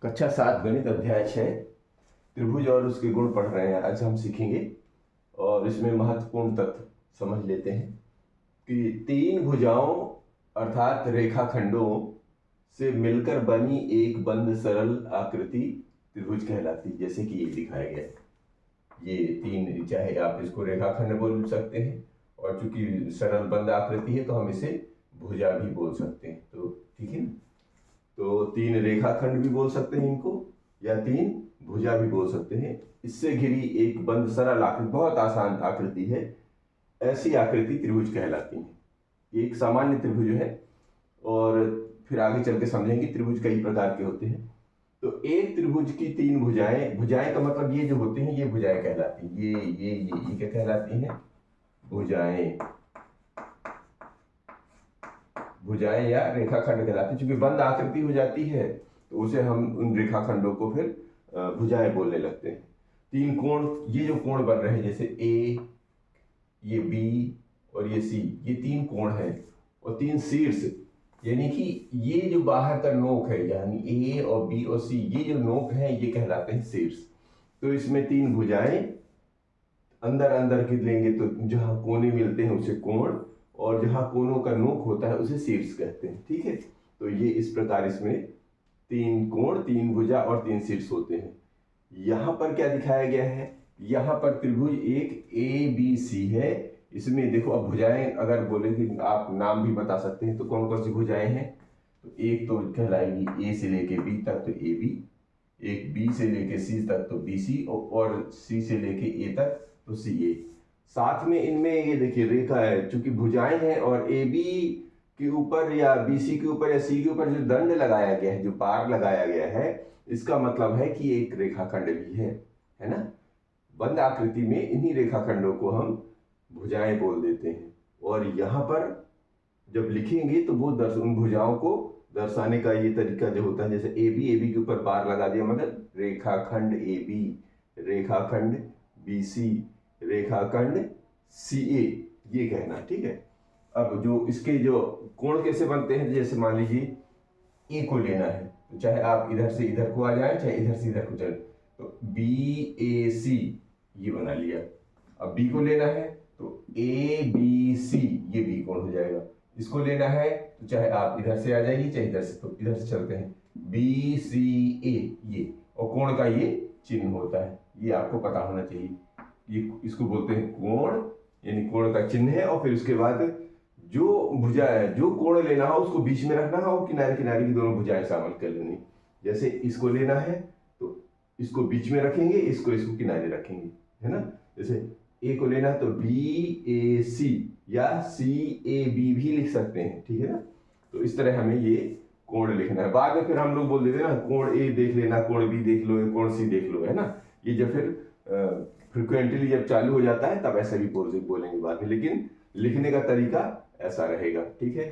कक्षा 7 गणित अध्याय 6 त्रिभुज और उसके गुण पढ़ रहे हैं। आज हम सीखेंगे और इसमें महत्वपूर्ण तथ्य समझ लेते हैं कि तीन भुजाओं अर्थात रेखाखंडों से मिलकर बनी एक बंद सरल आकृति त्रिभुज कहलाती है। जैसे कि ये दिखाया गया है, ये तीन, चाहे आप इसको रेखाखंड बोल सकते हैं और चूंकि सरल बंद आकृति है तो हम इसे भुजा भी बोल सकते हैं। तो ठीक है ना, तो तीन रेखाखंड भी बोल सकते हैं इनको, या तीन भुजा भी बोल सकते हैं। इससे घिरी एक बंद सरल आकृति, बहुत आसान आकृति है, ऐसी आकृति त्रिभुज कहलाती है। एक सामान्य त्रिभुज है और फिर आगे चल के समझेंगे त्रिभुज कई प्रकार के होते हैं। तो एक त्रिभुज की तीन भुजाएं, भुजाएं का मतलब ये जो होती हैं ये भुजाएं कहलाती हैं। ये क्या कहलाती हैं? भुजाएं। भुजाएं या रेखाखंड कहलाती है। चूंकि बंद आकृति हो जाती है तो उसे हम उन रेखाखंडों को फिर भुजाएं बोलने लगते हैं। तीन कोण, ये जो कोण बन रहे हैं जैसे ए, ये बी और ये सी, ये तीन कोण हैं। और तीन शीर्ष, यानी कि ये जो बाहर का नोक है, यानी ए और बी और सी, ये जो नोक है ये कहलाते हैं शीर्ष। तो इसमें तीन भुजाएं अंदर अंदर की लेंगे तो जहां कोने मिलते हैं उसे कोण, और जहां कोनों का नोक होता है उसे शीर्ष कहते हैं। ठीक है, तो ये इस प्रकार इसमें तीन कोण, तीन भुजा और तीन शीर्ष होते हैं। यहां पर क्या दिखाया गया है? यहां पर त्रिभुज एक ए बी सी है। इसमें देखो, अब भुजाएं अगर बोले कि आप नाम भी बता सकते हैं तो कौन कौन सी भुजाएं हैं? तो एक तो कहलाएगी ए से लेके बी तक तो ए बी, एक बी से लेके सी तक तो बी सी, और सी से लेके ए तक तो सी ए। साथ में इनमें ये देखिए रेखा है, चूंकि भुजाएं हैं और ए बी के ऊपर या बी सी के ऊपर या सी के ऊपर जो दंड लगाया गया है, जो पार लगाया गया है, इसका मतलब है कि एक रेखाखंड भी है ना। बंद आकृति में इन्हीं रेखाखंडों को हम भुजाएं बोल देते हैं। और यहाँ पर जब लिखेंगे तो वो उन भुजाओं को दर्शाने का ये तरीका जो होता है, जैसे ए बी के ऊपर पार लगा दिया, मतलब रेखाखंड ए बी, रेखाखंड बी सी, रेखाखंड सी ए, ये कहना। ठीक है, अब जो इसके जो कोण कैसे बनते हैं, जैसे मान लीजिए ए को लेना है तो चाहे आप इधर से इधर को आ जाए, चाहे इधर से इधर को चले, तो बी ए सी ये बना लिया। अब बी को लेना है तो ए बी सी, ये बी कोण हो जाएगा। इसको लेना है तो चाहे आप इधर से आ जाइए, चाहे इधर से, तो इधर से चलते हैं बी सी ए, ये, और कोण का ये चिन्ह होता है, ये आपको पता होना चाहिए। ये इसको बोलते हैं कोण, यानी कोण का चिन्ह है। और फिर उसके बाद जो भुजा है, जो कोण लेना हो उसको बीच में रखना है और किनारे किनारे की दोनों भुजाएं शामिल कर लेनी। जैसे इसको लेना है तो इसको बीच में रखेंगे, इसको किनारे रखेंगे, है ना। जैसे ए को लेना है तो बी ए सी या सी ए बी भी लिख सकते हैं, ठीक है ना। तो इस तरह हमें ये कोण लिखना है। बाद में फिर हम लोग बोल देते हैं ना, कोण ए देख लेना, कोण बी देख लो, कोण सी देख लो, है ना। ये जब फिर फ्रिक्वेंटली जब चालू हो जाता है तब ऐसा भी बोलेंगे बाद में, लेकिन लिखने का तरीका ऐसा रहेगा। ठीक है,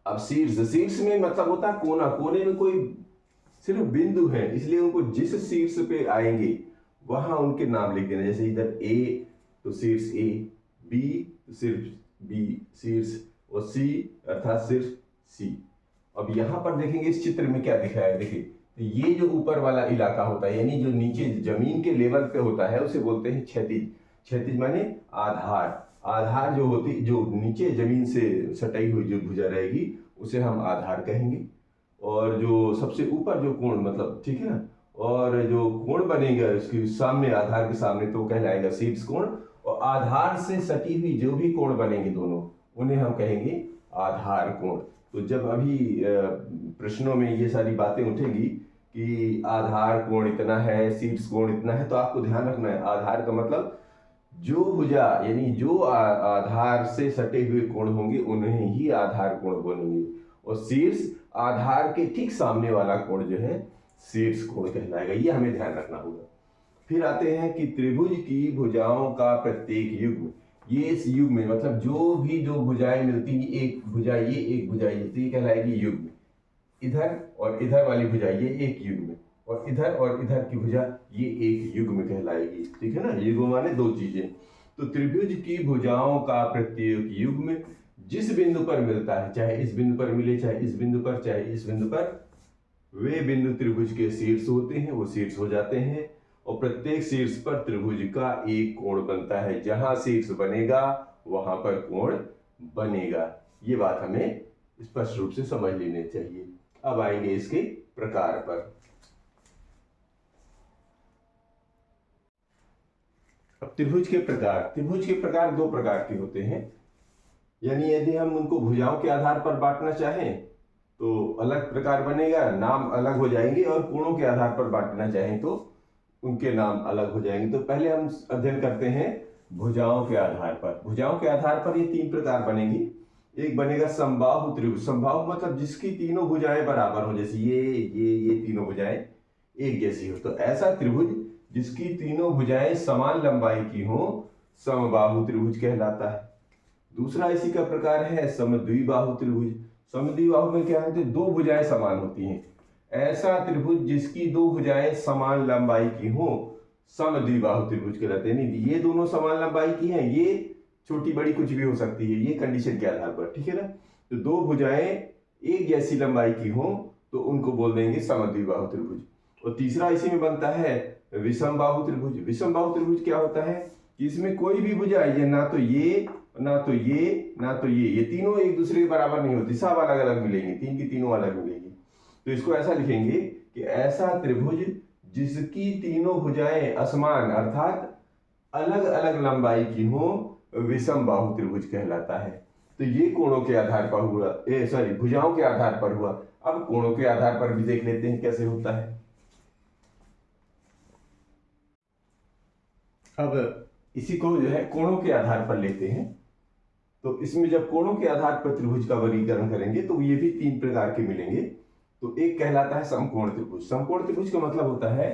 अब शीर्ष, शीर्ष में मतलब होता है कोना, कोने में कोई सिर्फ बिंदु है, इसलिए उनको जिस शीर्ष पे आएंगे वहां उनके नाम लिख देना। जैसे इधर ए तो शीर्ष ए, बी तो सिर्फ बी शीर्ष, और सी अर्थात सिर्फ सी। अब यहां पर देखेंगे इस चित्र में क्या दिखाया है, देखिए, तो ये जो ऊपर वाला इलाका होता है, यानी जो नीचे जमीन के लेवल पे होता है, उसे बोलते हैं क्षैतिज। क्षैतिज माने आधार। आधार जो होती, जो नीचे जमीन से सटाई हुई जो भुजा रहेगी उसे हम आधार कहेंगे। और जो सबसे ऊपर जो कोण, मतलब, ठीक है ना, और जो कोण बनेगा उसके सामने, आधार के सामने, तो कहलाएगा शीर्ष कोण। और आधार से सटी हुई जो भी कोण बनेंगे दोनों, उन्हें हम कहेंगे आधार कोण। तो जब अभी प्रश्नों में ये सारी बातें उठेगी कि आधार कोण इतना है, शीर्ष कोण इतना है, तो आपको ध्यान रखना है आधार का मतलब जो भुजा, यानी जो आधार से सटे हुए कोण होंगे उन्हें ही आधार कोण बोलेंगे, और शीर्ष आधार के ठीक सामने वाला कोण जो है शीर्ष कोण कहलाएगा। ये हमें ध्यान रखना होगा। फिर आते हैं कि त्रिभुज की भुजाओं का प्रत्येक युग्म, ये इस युग्म में, मतलब जो भी दो भुजाएं मिलती हैं, एक भुजा ये, एक भुजा ये, तो ये कहलाएगी युग्म। इधर और इधर वाली भुजा ये एक युग्म, और इधर की भुजा ये एक युग्म कहलाएगी। ठीक है ना, युग्म माने दो चीजें। तो त्रिभुज की भुजाओं का प्रत्येक युग्म जिस बिंदु पर मिलता है, चाहे इस बिंदु पर मिले, चाहे इस बिंदु पर, चाहे इस बिंदु पर, वे बिंदु त्रिभुज के शीर्ष होते हैं, वो शीर्ष हो जाते हैं, और प्रत्येक शीर्ष पर त्रिभुज का एक कोण बनता है। जहां शीर्ष बनेगा वहां पर कोण बनेगा। ये बात हमें स्पष्ट रूप से समझ लेनी चाहिए। अब आएंगे इसके प्रकार पर। अब त्रिभुज के प्रकार दो प्रकार के होते हैं। यानी यदि हम उनको भुजाओं के आधार पर बांटना चाहें तो अलग प्रकार बनेगा, नाम अलग हो जाएंगे, और कोणों के आधार पर बांटना चाहें तो उनके नाम अलग हो जाएंगे। तो पहले हम अध्ययन करते हैं भुजाओं के आधार पर। भुजाओं के आधार पर ये तीन प्रकार बनेंगी। एक बनेगा समबाहु त्रिभुज। समबाहु मतलब जिसकी तीनों भुजाएं बराबर हो, जैसे ये तीनों भुजाएं एक जैसी हो, तो ऐसा त्रिभुज जिसकी तीनों भुजाएं समान लंबाई की हो समबाहु त्रिभुज कहलाता है। दूसरा इसी का प्रकार है समद्विबाहु त्रिभुज। समद्विबाहु में क्या है, दो भुजाएं समान होती हैं। ऐसा त्रिभुज जिसकी दो भुजाएं समान लंबाई की हो समद्विबाहु त्रिभुज कहलाते हैं। नहीं, ये दोनों समान लंबाई की हैं, ये छोटी बड़ी कुछ भी हो सकती है, ये कंडीशन के आधार पर, ठीक है ना। तो दो भुजाएं एक जैसी लंबाई की हो तो उनको बोल देंगे समद्विबाहु त्रिभुज। और तीसरा इसी में बनता है विषमबाहु त्रिभुज। विषमबाहु त्रिभुज क्या होता है कि इसमें कोई भी भुजा ये ना तो ये ना तो ये तीनों एक दूसरे के बराबर नहीं होती, सब अलग अलग मिलेंगे, तीन की तीनों अलग मिलेंगी। तो इसको ऐसा लिखेंगे कि ऐसा त्रिभुज जिसकी तीनों भुजाएं असमान अर्थात अलग अलग लंबाई की हो विषमबाहु त्रिभुज कहलाता है। तो ये कोणों के आधार पर हुआ, भुजाओं के आधार पर हुआ। अब कोणों के आधार पर भी देख लेते हैं कैसे होता है। अब इसी को जो है कोणों के आधार पर लेते हैं। तो इसमें जब कोणों के आधार पर त्रिभुज का वर्गीकरण करेंगे तो ये भी तीन प्रकार के मिलेंगे। तो एक कहलाता है समकोण त्रिभुज। समकोण त्रिभुज का मतलब होता है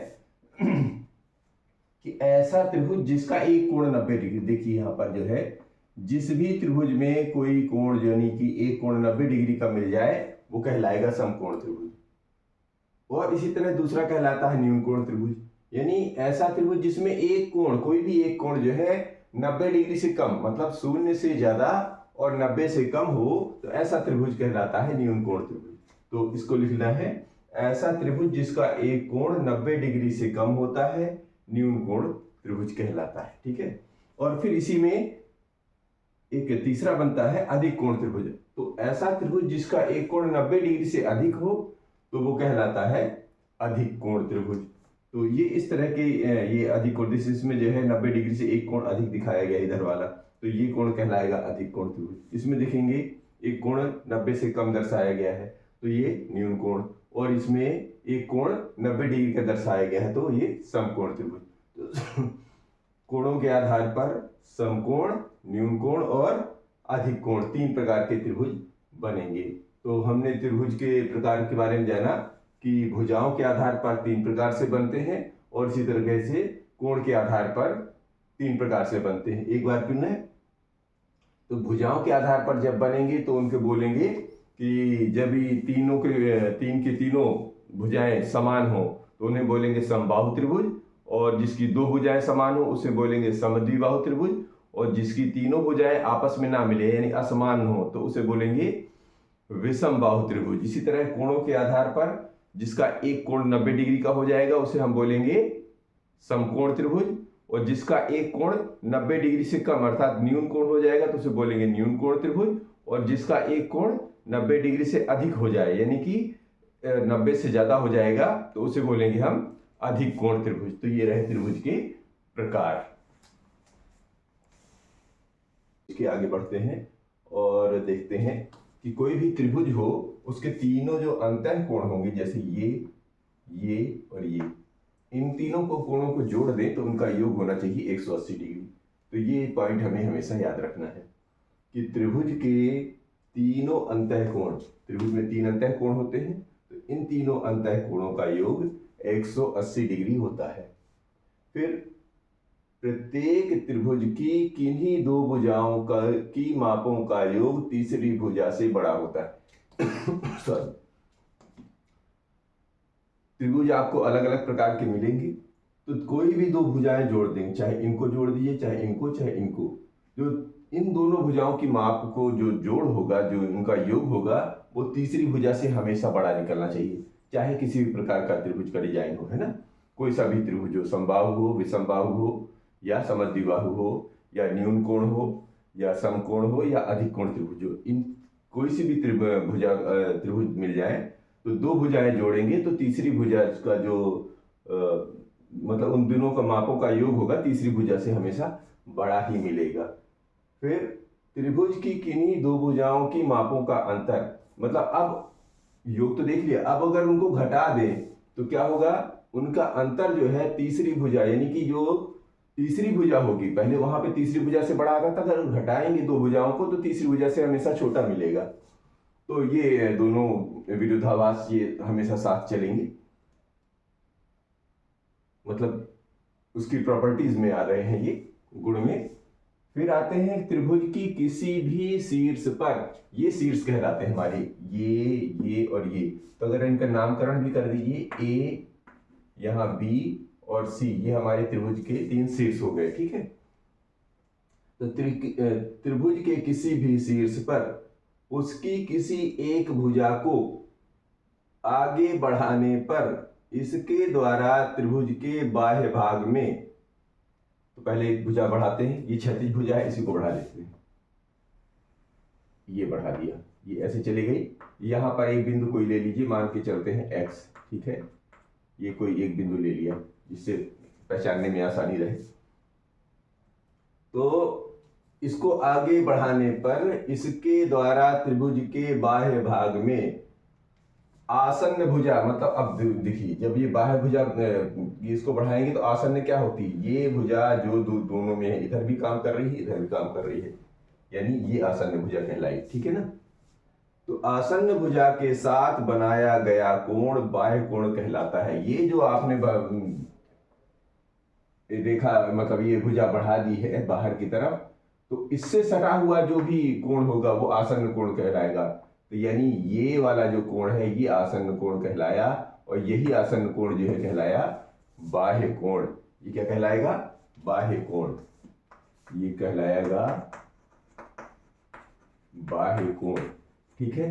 कि ऐसा त्रिभुज जिसका एक कोण 90 डिग्री, देखिए यहां पर जो है जिस भी त्रिभुज में कोई कोण यानी कि एक कोण 90 डिग्री का मिल जाए वो कहलाएगा समकोण त्रिभुज। और इसी तरह दूसरा कहलाता है न्यून कोण त्रिभुज। यानी ऐसा त्रिभुज जिसमें एक कोण, कोई भी एक कोण जो है 90 डिग्री से कम, मतलब 0 से ज्यादा और 90 से कम हो, तो ऐसा त्रिभुज कहलाता है न्यून कोण त्रिभुज। तो इसको लिखना है, ऐसा त्रिभुज जिसका एक कोण 90 डिग्री से कम होता है न्यून कोण त्रिभुज कहलाता है, ठीक है। और फिर इसी में एक तीसरा बनता है अधिक कोण त्रिभुज। तो ऐसा त्रिभुज जिसका एक कोण 90 डिग्री से अधिक हो तो वो कहलाता है अधिक कोण त्रिभुज। तो ये इस तरह के ये अधिक कोण, इसमें जो है 90 डिग्री से एक कोण अधिक दिखाया गया इधर वाला, तो ये कोण कहलाएगा अधिक कोण त्रिभुज। इसमें देखेंगे एक कोण 90 से कम दर्शाया गया है तो ये न्यून कोण, और इसमें एक कोण 90 डिग्री का दर्शाया गया है तो ये समकोण त्रिभुज। तो कोणों के आधार पर समकोण, न्यून कोण और अधिक कोण तीन प्रकार के त्रिभुज बनेंगे। तो हमने त्रिभुज के प्रकार के बारे में जाना कि भुजाओं के आधार पर तीन प्रकार से बनते हैं और इसी तरीके से कोण के आधार पर तीन प्रकार से बनते हैं। एक बार फिर तो भुजाओं के आधार पर जब बनेंगे तो उनके बोलेंगे कि जब तीन के तीनों भुजाएं समान हो तो उन्हें बोलेंगे समबाहु त्रिभुज, और जिसकी दो भुजाएं समान हो उसे बोलेंगे समद्विबाहु त्रिभुज, और जिसकी तीनों भुजाएं आपस में ना मिले यानी असमान हो तो उसे बोलेंगे विषमबाहु त्रिभुज। इसी तरह कोणों के आधार पर जिसका एक कोण 90 डिग्री का हो जाएगा उसे हम बोलेंगे समकोण त्रिभुज, और जिसका एक कोण 90 डिग्री से कम अर्थात न्यून कोण हो जाएगा तो उसे बोलेंगे न्यून कोण त्रिभुज, और जिसका एक कोण 90 डिग्री से अधिक हो जाए यानी कि 90 से ज्यादा हो जाएगा तो उसे बोलेंगे हम अधिक कोण त्रिभुज। तो ये रहे त्रिभुज के प्रकार। इसके आगे बढ़ते हैं और देखते हैं कि कोई भी त्रिभुज हो उसके तीनों जो अंतः कोण होंगे, जैसे ये और ये, इन तीनों को कोणों को जोड़ दें तो उनका योग होना चाहिए 180 डिग्री। तो ये पॉइंट हमें हमेशा याद रखना है कि त्रिभुज के तीनों अंतः कोण, त्रिभुज में तीन अंतः कोण होते हैं, तो इन तीनों अंतः कोणों का योग 180 डिग्री होता है। फिर प्रत्येक त्रिभुज की किन्हीं दो भुजाओं की मापों का योग तीसरी भुजा से बड़ा होता है। सॉरी, त्रिभुज आपको अलग अलग प्रकार के मिलेंगे, तो कोई भी दो भुजाएं जोड़ देंगे, चाहे इनको जोड़ दीजिए चाहे इनको, जो इन दोनों भुजाओं की माप को जो जोड़ होगा, जो उनका योग होगा, वो तीसरी भुजा से हमेशा बड़ा निकलना चाहिए। चाहे किसी भी प्रकार का त्रिभुज का डिजाइन हो, है ना। कोई सा भी त्रिभुज हो, समबाहु हो, विषमबाहु हो, या समद्विबाहु हो, या न्यून कोण हो, या समकोण हो, या अधिक कोण त्रिभुज हो, इन कोई सी भी त्रिभुज मिल जाए तो दो भुजाएं जोड़ेंगे तो तीसरी भुजा का जो मतलब उन दोनों का मापों का योग होगा, तीसरी भुजा से हमेशा बड़ा ही मिलेगा। फिर त्रिभुज की किन्हीं दो भुजाओं की मापों का अंतर, मतलब अब योग तो देख लिया, अब अगर उनको घटा दें तो क्या होगा, उनका अंतर जो है तीसरी भुजा, यानी कि जो तीसरी भुजा होगी, पहले वहां पे तीसरी भुजा से बड़ा आता था, अगर घटाएंगे दो भुजाओं को तो तीसरी भुजा से हमेशा छोटा मिलेगा। तो ये दोनों विरोधाभास ये हमेशा साथ चलेंगे, मतलब उसकी प्रॉपर्टीज में आ रहे हैं ये गुण में। फिर आते हैं त्रिभुज की किसी भी शीर्ष पर, ये शीर्ष कहलाते हैं हमारे, ये और ये, तो अगर इनका नामकरण भी कर दीजिए, ए, यहाँ बी और सी, ये हमारे त्रिभुज के तीन शीर्ष हो गए, ठीक है। तो त्रिभुज के किसी भी शीर्ष पर उसकी किसी एक भुजा को आगे बढ़ाने पर इसके द्वारा त्रिभुज के बाह्य भाग में, तो पहले एक भुजा बढ़ाते हैं, ये क्षैतिज भुजा है, इसी को बढ़ा लेते हैं, ये बढ़ा दिया, ये ऐसे चली गई। यहां पर एक बिंदु कोई ले लीजिए, मान के चलते हैं x, ठीक है, ये कोई एक बिंदु ले लिया जिससे पहचानने में आसानी रहे। तो इसको आगे बढ़ाने पर इसके द्वारा त्रिभुज के बाह्य भाग में आसन्न भुजा, मतलब अब देखिए जब ये बाह्य भुजा इसको बढ़ाएंगे तो आसन्न क्या होती है, ये भुजा जो दोनों में है, इधर भी काम कर रही है, इधर भी काम कर रही है, यानी ये आसन्न भुजा कहलाई, ठीक है ना। तो आसन्न भुजा के साथ बनाया गया कोण बाह्य कोण कहलाता है। ये जो आपने देखा, मतलब ये भुजा बढ़ा दी है बाहर की तरफ, तो इससे सटा हुआ जो भी कोण होगा वो आसन्न कोण कहलाएगा। तो यानी ये वाला जो कोण है ये आसन्न कोण कहलाया, और यही आसन्न कोण जो है कहलाया बाह्य कोण। ये क्या कहलाएगा, बाह्य कोण, ये कहलाएगा बाह्य कोण, ठीक है।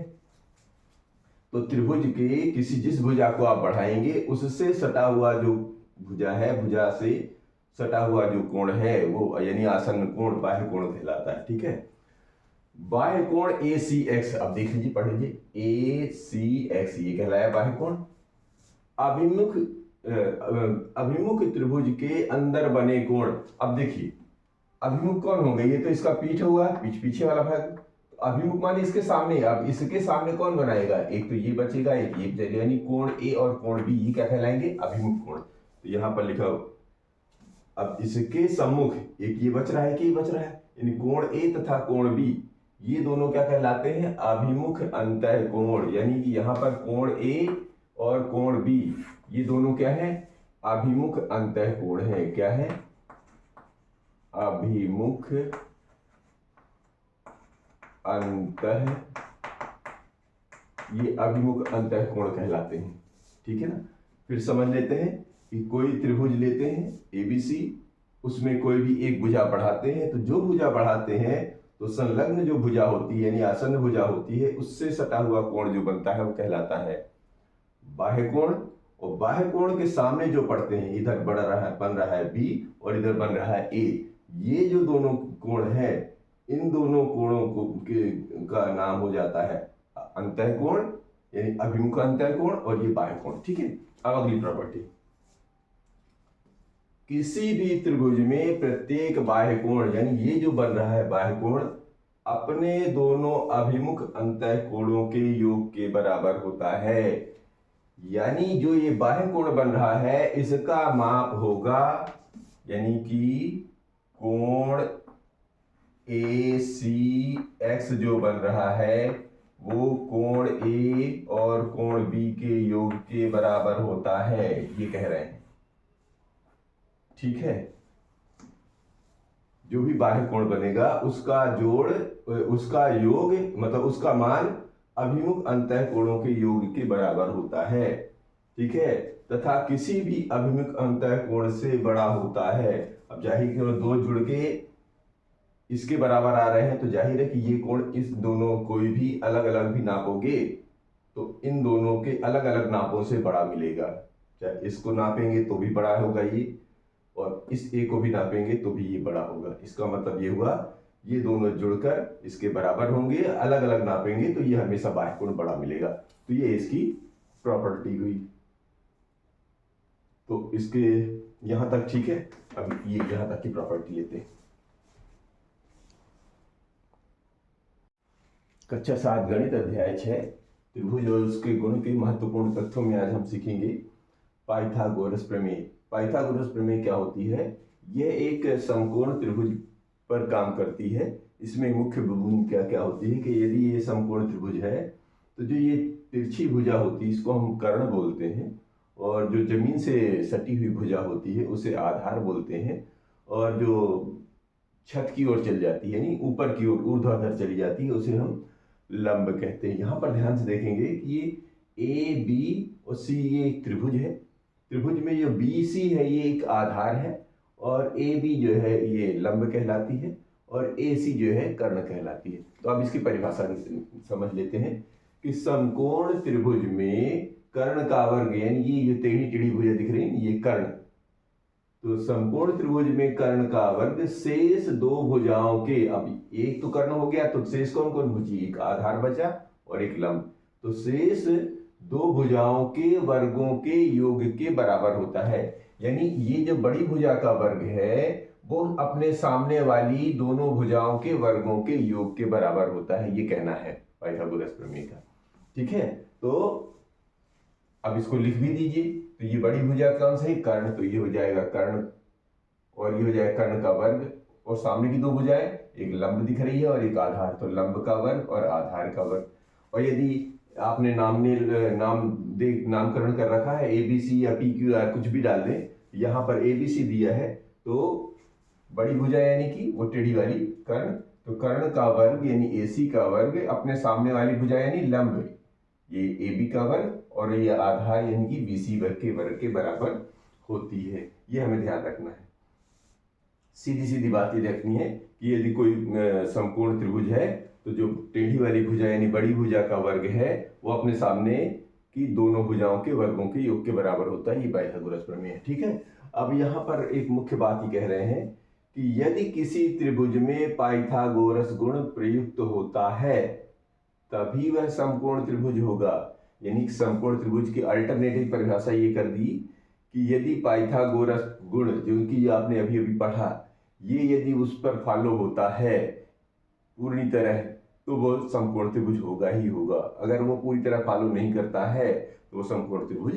तो त्रिभुज के किसी जिस भुजा को आप बढ़ाएंगे उससे सटा हुआ जो भुजा है, भुजा से सटा हुआ जो कोण है वो यानी आसन्न कोण बाह्य कोण कहलाता है, ठीक है। बाह्य कोण ACX, अब देख लीजिए, पढ़ लीजिए, ACX ये कहलाया बाह्य कोण। अभिमुख त्रिभुज के अंदर बने कोण, अब देखिए अभिमुख कौन होंगे, ये तो इसका पीठ हुआ, पीछे वाला भाग, अभिमुख माने इसके सामने, अब इसके सामने कौन बनाएगा, एक तो ये बचेगा, एक ये बचेगा, यानी कोण A और कोण B ये क्या कहलाएंगे, अभिमुख कोण। तो यहां पर लिखा, अब इसके सम्मुख एक ये बच रहा है कि ये बच रहा है, यानी कोण A तथा कोण B ये दोनों क्या कहलाते हैं, अभिमुख अंतः कोण। यानी कि यहाँ पर कोण A और कोण B ये दोनों क्या है, अभिमुख अंतः कोण है। क्या है, अभिमुख अंतः, ये अभिमुख अंतः कोण कहलाते हैं, ठीक है ना। फिर समझ लेते हैं कि कोई त्रिभुज लेते हैं ABC, उसमें कोई भी एक भुजा बढ़ाते हैं, तो जो भुजा बढ़ाते हैं तो संलग्न जो भुजा होती है यानी आसन्न भुजा होती है, उससे सटा हुआ कोण जो बनता है वो कहलाता है बाह्य कोण। और बाह्य कोण के सामने जो पड़ते हैं, इधर बन रहा है B और इधर बन रहा है A, ये जो दोनों कोण है, इन दोनों कोणों का नाम हो जाता है अंतः कोण, यानी अभिमुख अंतः कोण, और ये बाह्य कोण, ठीक है। अब अगली प्रॉपर्टी, किसी भी त्रिभुज में प्रत्येक बाह्य कोण, यानी ये जो बन रहा है बाह्य कोण, अपने दोनों अभिमुख अंतः कोणों के योग के बराबर होता है। यानी जो ये बाह्य कोण बन रहा है इसका माप होगा, यानी कि कोण ACX जो बन रहा है वो कोण A और कोण B के योग के बराबर होता है, ये कह रहे हैं, ठीक है। जो भी बाह्य कोण बनेगा उसका जोड़, उसका योग, मतलब उसका मान अभिमुख अंतः कोणों के योग के बराबर होता है, ठीक है। तथा किसी भी अभिमुख अंतः कोण से बड़ा होता है। अब जाहिर है दो जुड़ के इसके बराबर आ रहे हैं, तो जाहिर है कि ये कोण, इस दोनों कोई भी अलग अलग भी नापोगे तो इन दोनों के अलग अलग नापों से बड़ा मिलेगा। चाहे इसको नापेंगे तो भी बड़ा होगा ये, और इस ए को भी नापेंगे तो भी ये बड़ा होगा। इसका मतलब ये हुआ ये दोनों जुड़कर इसके बराबर होंगे, अलग अलग नापेंगे तो ये हमेशा बाह्यकोण बड़ा मिलेगा। तो ये इसकी प्रॉपर्टी हुई। तो इसके यहां तक ठीक है। अब ये यहां तक की प्रॉपर्टी लेते हैं। कक्षा 7 गणित अध्याय 6 त्रिभुज और उसके गुण के महत्वपूर्ण तथ्यों में आज हम सीखेंगे पाइथागोरस प्रमेय। पाइथागोरस प्रमेय क्या होती है? यह एक समकोण त्रिभुज पर काम करती है। इसमें मुख्य भूमिका क्या होती है कि यदि ये समकोण त्रिभुज है तो जो ये तिरछी भुजा होती है इसको हम कर्ण बोलते हैं, और जो जमीन से सटी हुई भुजा होती है उसे आधार बोलते हैं, और जो छत की ओर चल जाती है यानी ऊपर की ओर ऊर्ध्वाधर चली जाती है उसे हम लंब कहते हैं। यहाँ पर ध्यान से देखेंगे कि ये ए बी और सी ये एक त्रिभुज है। त्रिभुज में जो बी सी है ये एक आधार है, और ए बी जो है ये लंब कहलाती है, और ए सी जो है कर्ण कहलाती है। तो अब इसकी परिभाषा समझ लेते हैं कि समकोण त्रिभुज में कर्ण का वर्ग यानी ये जो टेढ़ी टेढ़ी भुजा दिख रही है ये कर्ण। तो समकोण त्रिभुज में कर्ण का वर्ग शेष दो भुजाओं के, अब एक तो कर्ण हो गया तो शेष कौन कौन बची? एक आधार बचा और एक लंब। तो शेष दो भुजाओं के वर्गों के योग के बराबर होता है। यानी ये जो बड़ी भुजा का वर्ग है वो अपने सामने वाली दोनों भुजाओं के वर्गों के योग के बराबर होता है, ये कहना है पाइथागोरस प्रमेय का। ठीक है, तो अब इसको लिख भी दीजिए। तो ये बड़ी भुजा कौन सी? कर्ण। तो ये हो जाएगा कर्ण, और ये हो जाएगा कर्ण का वर्ग, और सामने की दो भुजाएं एक लंब दिख रही है और एक आधार, तो लंब का वर्ग और आधार का वर्ग। और यदि आपने नामकरण कर रखा है ए बी सी या पी क्यू आर कुछ भी डाल दें, यहाँ पर ए बी सी दिया है तो बड़ी भुजा यानी कि वो टेढ़ी वाली कर्ण, तो कर्ण का वर्ग यानी ए सी का वर्ग अपने सामने वाली भुजा यानी लंब ये ए बी का वर्ग, और ये आधार यानी कि बी सी वर्ग के बराबर होती है। ये हमें ध्यान रखना है। सीधी सीधी बात ये रखनी है कि यदि कोई समकोण त्रिभुज है तो जो टेढ़ी वाली भुजा यानी बड़ी भुजा का वर्ग है वो अपने सामने की दोनों भुजाओं के वर्गों के योग के बराबर होता है। ये पाइथागोरस प्रमेय है। ठीक है, अब यहाँ पर एक मुख्य बात ये कह रहे हैं कि यदि किसी त्रिभुज में पाइथागोरस गुण प्रयुक्त होता है तभी वह समकोण त्रिभुज होगा। यानी समकोण त्रिभुज की अल्टरनेटिव परिभाषा ये कर दी कि यदि पाइथागोरस गुण जो कि आपने अभी अभी पढ़ा ये यदि उस पर फॉलो होता है पूरी तरह तो वो समकोण त्रिभुज होगा ही होगा। अगर वो पूरी तरह फॉलो नहीं करता है तो वो समकोण त्रिभुज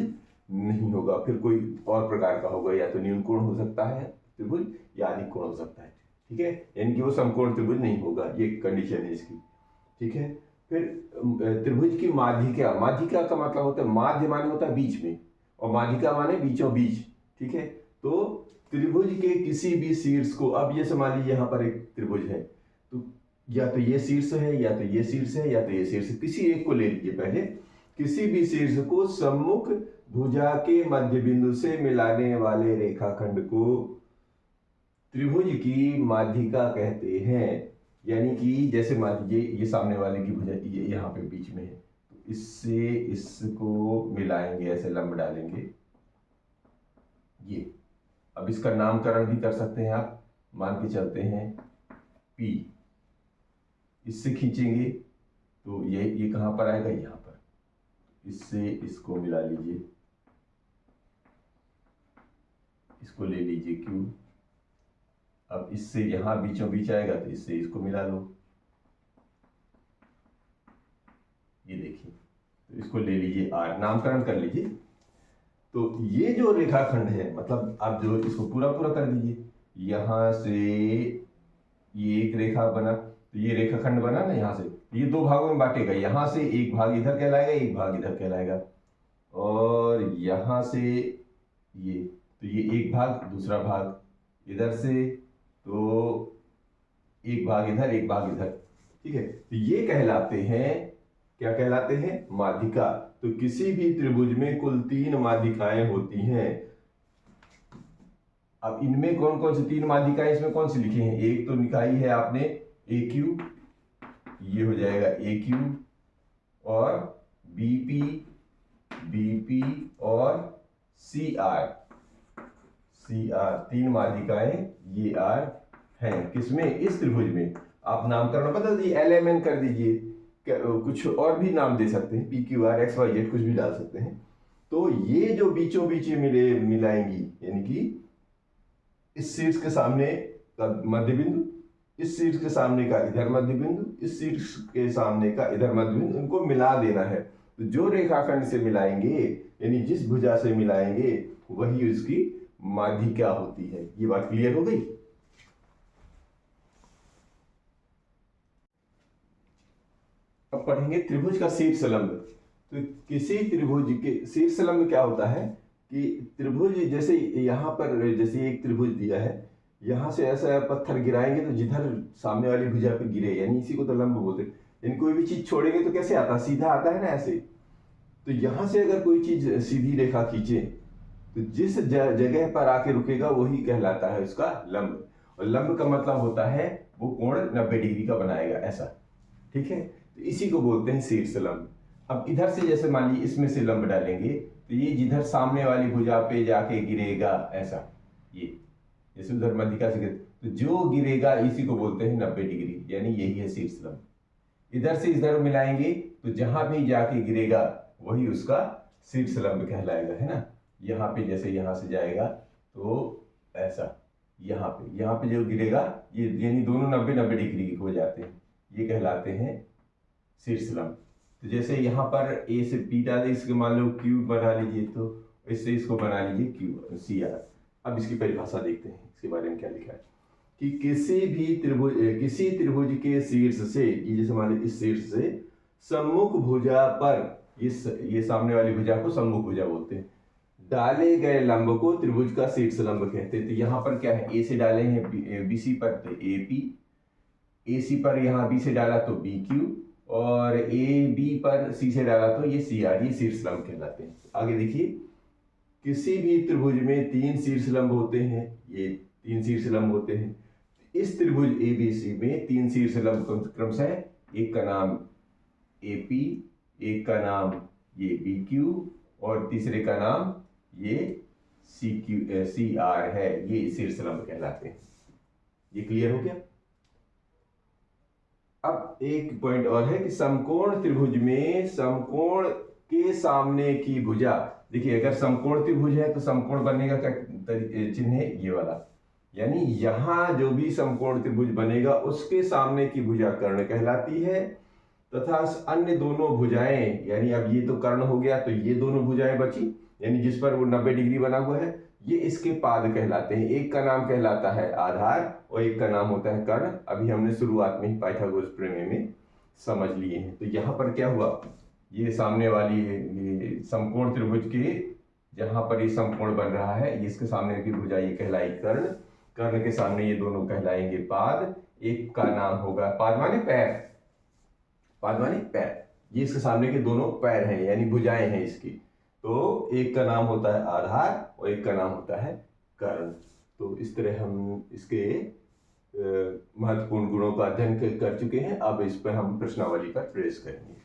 नहीं होगा, फिर कोई और प्रकार का होगा, या तो न्यून कोण हो सकता है त्रिभुज या अधिक कोण हो सकता है। ठीक है, यानी कि वो समकोण त्रिभुज नहीं होगा, ये कंडीशन है इसकी। ठीक है, फिर त्रिभुज की माध्यिका, माध्यिका का मतलब होता है माध्य माने होता है बीच में, और माध्यिका माने बीचों बीच। ठीक है, तो त्रिभुज के किसी भी शीर्ष को, अब ये मान लीजिए यहाँ पर एक त्रिभुज है तो या तो ये शीर्ष है या तो ये शीर्ष है या तो ये शीर्ष, किसी एक को ले लीजिए पहले। किसी भी शीर्ष को सम्मुख भुजा के मध्य बिंदु से मिलाने वाले रेखाखंड को त्रिभुज की माध्यिका कहते हैं। यानी कि जैसे मान लीजिए ये सामने वाले की भुजा ये यहाँ पे बीच में है, तो इससे इसको मिलाएंगे, ऐसे लंब डालेंगे ये। अब इसका नामकरण भी कर सकते हैं आप, मान के चलते हैं P, इससे खींचेंगे तो ये कहाँ पर आएगा? यहाँ पर। इससे इसको मिला लीजिए, इसको ले लीजिए Q। अब इससे यहाँ बीचों बीच आएगा तो इससे इसको मिला लो, ये देखिए। तो इसको ले लीजिए R, नामकरण कर लीजिए। तो ये जो रेखाखंड है, मतलब आप जो इसको पूरा पूरा कर दीजिए, यहां से ये एक रेखा बना, तो ये रेखाखंड बना ना, यहां से ये दो भागों में बांटेगा। यहां से एक भाग इधर कहलाएगा, एक भाग इधर कहलाएगा, और यहां से ये, तो ये एक भाग, दूसरा भाग इधर से, तो एक भाग इधर एक भाग इधर। ठीक है, तो ये कहलाते हैं, क्या कहलाते हैं? माध्यिका। तो किसी भी त्रिभुज में कुल 3 माध्यिकाएं होती हैं। अब इनमें कौन कौन सी 3 माध्यिकाएं इसमें कौन सी लिखी हैं? एक तो निकाई है आपने AQ, ये हो जाएगा AQ, और बीपी, बीपी और सीआर, सीआर, तीन माध्यिकाएं ये आर हैं किसमें, इस त्रिभुज में। आप नामकरण बदल दीजिए, LMN कर दीजिए, कुछ और भी नाम दे सकते हैं, PQR XYZ कुछ भी डाल सकते हैं। तो ये जो बीचों बीच मिलाएंगी, यानी कि इस शीर्ष के सामने का मध्य बिंदु, इस शीर्ष के सामने का इधर मध्य बिंदु, इस शीर्ष के सामने का इधर मध्य बिंदु, इनको मिला देना है। तो जो रेखाखंड से मिलाएंगे, यानी जिस भुजा से मिलाएंगे, वही उसकी माध्यिका होती है। ये बात क्लियर हो गई। अब पढ़ेंगे त्रिभुज का शीर्षलंब। तो किसी त्रिभुज के शीर्षलंब क्या होता है कि त्रिभुज, जैसे यहाँ पर जैसे एक त्रिभुज दिया है, यहाँ से ऐसा पत्थर गिराएंगे तो जिधर सामने वाली भुजा पे गिरे, यानी इसी को तो लंब बोलते हैं। यानी कोई भी चीज छोड़ेंगे तो कैसे आता है, सीधा आता है ना ऐसे। तो यहाँ से अगर कोई चीज सीधी रेखा खींचे तो जिस जगह पर आके रुकेगा वही कहलाता है उसका लंब। और लंब का मतलब होता है वो कोण 90 डिग्री का बनाएगा, ऐसा। ठीक है, तो इसी को बोलते हैं शीर्षलंब। अब इधर से जैसे मान लीजिए इसमें से लंब डालेंगे तो ये जिधर सामने वाली भुजा पे जाके गिरेगा, ऐसा, ये जैसे उधर मध्यिका से गिरे, तो जो गिरेगा इसी को बोलते हैं 90 डिग्री, यानी यही है शीर्षलंब। इधर से इधर मिलाएंगे तो जहां भी जाके गिरेगा वही उसका शीर्षलंब कहलाएगा, है ना। यहाँ पे जैसे यहाँ से जाएगा तो ऐसा, यहाँ पे जो गिरेगा ये, यानी दोनों 90-90 डिग्री हो जाते हैं, ये कहलाते हैं शीर्षलंब। तो जैसे यहाँ पर ए से पी डाले, इसके मान लो क्यू बना लीजिए, तो इससे इसको बना लीजिए क्यू CR। अब इसकी परिभाषा देखते हैं, इसके बारे में क्या लिखा है कि किसी त्रिभुज के शीर्ष से, ये जैसे मान लीजिए इस शीर्ष से सम्मुख भुजा पर, ये सामने वाली भुजा को सम्मुख भुजा बोलते हैं, डाले गए लंब को त्रिभुज का शीर्षलंब कहते हैं। तो यहाँ पर क्या है, ए से डाले हैं BC पर तो AP, AC पर यहाँ B से डाला तो BQ, और AB पर C से डाला तो ये CR, ये शीर्षलंब कहलाते हैं। आगे देखिए, किसी भी त्रिभुज में 3 शीर्षलंब होते हैं, ये 3 शीर्षलंब होते हैं। इस त्रिभुज ABC में 3 शीर्षलंब क्रमशः, एक का नाम AP, एक का नाम ये BQ, और तीसरे का नाम ये CR है, ये शीर्षलंब कहलाते हैं। ये क्लियर हो गया। अब एक पॉइंट और है कि समकोण त्रिभुज में समकोण के सामने की भुजा, देखिए अगर समकोण त्रिभुज है तो समकोण बनने का क्या चिन्ह है, ये वाला, यानी यहां जो भी समकोण त्रिभुज बनेगा उसके सामने की भुजा कर्ण कहलाती है, तथा अन्य दोनों भुजाएं, यानी अब ये तो कर्ण हो गया, तो ये दोनों भुजाएं बची, यानी जिस पर वो 90 डिग्री बना हुआ है, ये इसके पाद कहलाते हैं। एक का नाम कहलाता है आधार और एक का नाम होता है कर्ण। अभी हमने शुरुआत में ही पाइथागोरस प्रमेय में समझ लिए हैं। तो यहाँ पर क्या हुआ, ये सामने वाली ये समकोण त्रिभुज के जहां पर ये समकोण बन रहा है, ये इसके सामने की भुजा ये कहलाई कर्ण, कर्ण के सामने ये दोनों कहलाएंगे पाद। एक का नाम होगा पाद माने पैर, पाद माने पैर, ये इसके सामने के दोनों पैर हैं, यानी भुजाएं हैं इसकी। तो एक का नाम होता है आधार और एक का नाम होता है कर्ण। तो इस तरह हम इसके महत्वपूर्ण गुणों का अध्ययन कर चुके हैं। अब इस पर हम प्रश्नावली पर प्रवेश करेंगे।